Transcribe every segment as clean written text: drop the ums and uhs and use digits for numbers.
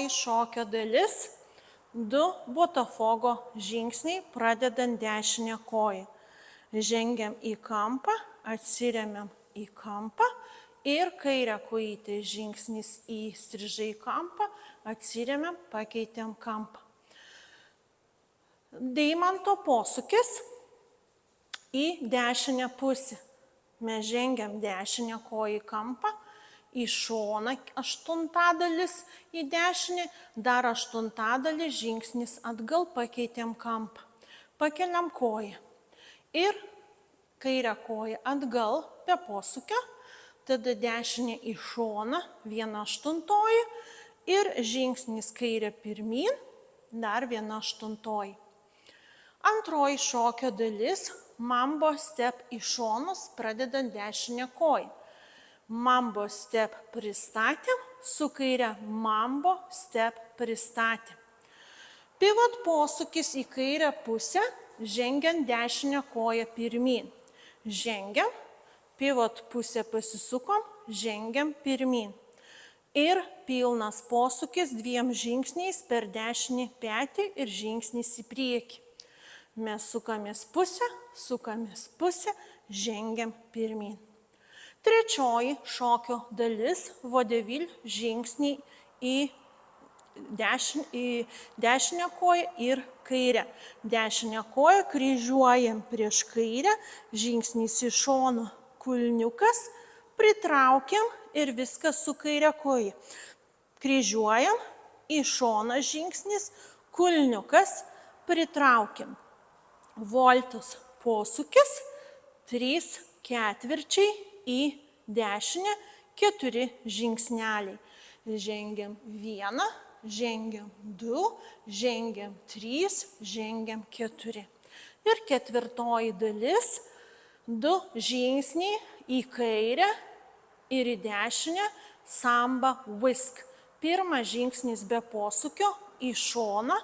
Antroji šokio dalis - 2 botafogo žingsniai pradedant dešinę koją. Žengiam į kampą, atsiremiam į kampą ir kairę kojytę žingsnis įstrižai į kampą, atsiremiam, pakeitėm kampą. Deimanto posūkis į dešinę pusę. Mes žengiam dešinę koją į kampą, į šoną 1/8 į dešinę, dar 1/8 žingsnis atgal, pakeitėm kampą. Pakeliam koją ir kairę koją atgal be posūkio, tada dešinė į šoną 1/8 ir žingsnis kairę pirmyn, dar 1/8. Antroji šokio dalis - mambo step į šonus, pradedant dešinę koją. Mambo step pristatėm, su kaire mambo step pristatėm. Pivot posūkis į kairę pusę, žengiant dešinę koją pirmyn. Žengiam, pivot pusę pasisukom, žengiam pirmyn. Ir pilnas posūkis 2 žingsniais per dešinį petį ir žingsnis į priekį. Mes sukamės pusę, žengiam pirmyn. Trečioji šokio dalis - vodevil žingsniai į dešinę koją ir kairę. Dešinę koją kryžiuojam prieš kairę, žingsnis į šoną, kulniukas, pritraukiam ir viskas su kairė koja. Kryžiuojam, į šoną žingsnis, kulniukas, pritraukiam. Voltos posūkis, 3/4 į dešinę, 4 žingsneliai. Žengiam 1, žengiam 2, žengiam 3, žengiam 4. Ir ketvirtoji dalis - 2 žingsniai į kairę ir į dešinę, samba whisk. Pirmas žingsnis be posūkio, į šoną,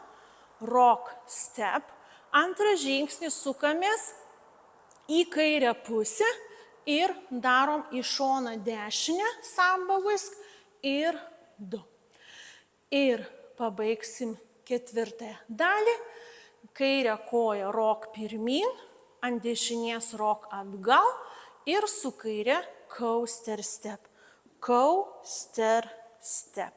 rock step. Antras žingsnis sukamės į kairę pusę ir darom į šoną dešinę, samba whisk ir 2. Ir pabaigsim ketvirtąją dalį. Kairę koją rock pirmyn, ant dešinės rock atgal ir su kairė coaster step. Coaster step.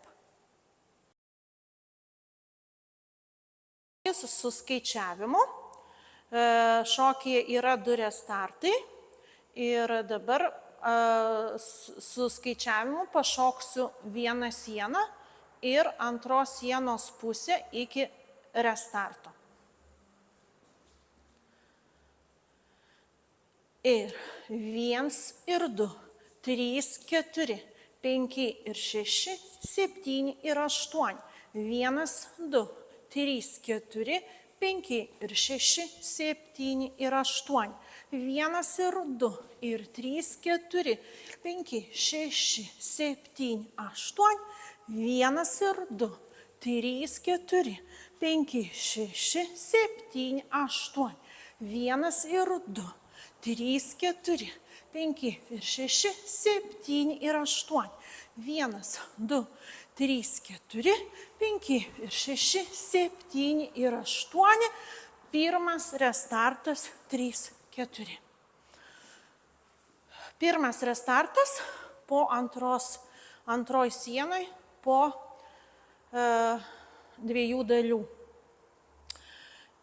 Su skaičiavimu. Šokyje yra 2 restartai ir dabar su skaičiavimu pašoksiu 1 sieną ir antros sienos pusę iki restarto. Ir 1 ir 2, 3, 4, 5 ir 6, 7 ir 8, 1, 2, 3, 4, 5 ir 6, 7 ir 8, 1 ir 2 ir 3, 4, 5, 6, 7, 8, 1 ir 2, 3, 4, 5, 6, 7, 8, 1 ir 2, 3, 4, 5 ir 6, 7 ir 8, 1, 2, 3, 4, 5 ir 6, 7 ir 8, pirmas restartas 3, 4. Pirmas restartas po antroj sienoj po 2 dalių.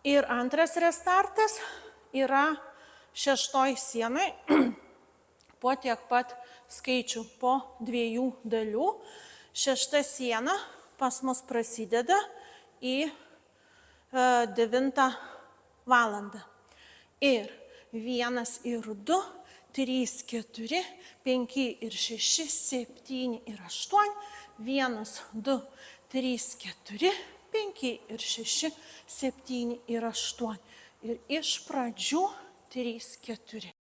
Ir antras restartas yra 6 sienoj po tiek pat skaičių po 2 dalių. 6 siena pas mus prasideda į 9 valandą. Ir 1 ir 2, 3, 4, 5 ir 6, 7 ir 8, 1, 2, 3, 4, 5 ir 6, 7 ir 8. Ir iš pradžių 3, 4.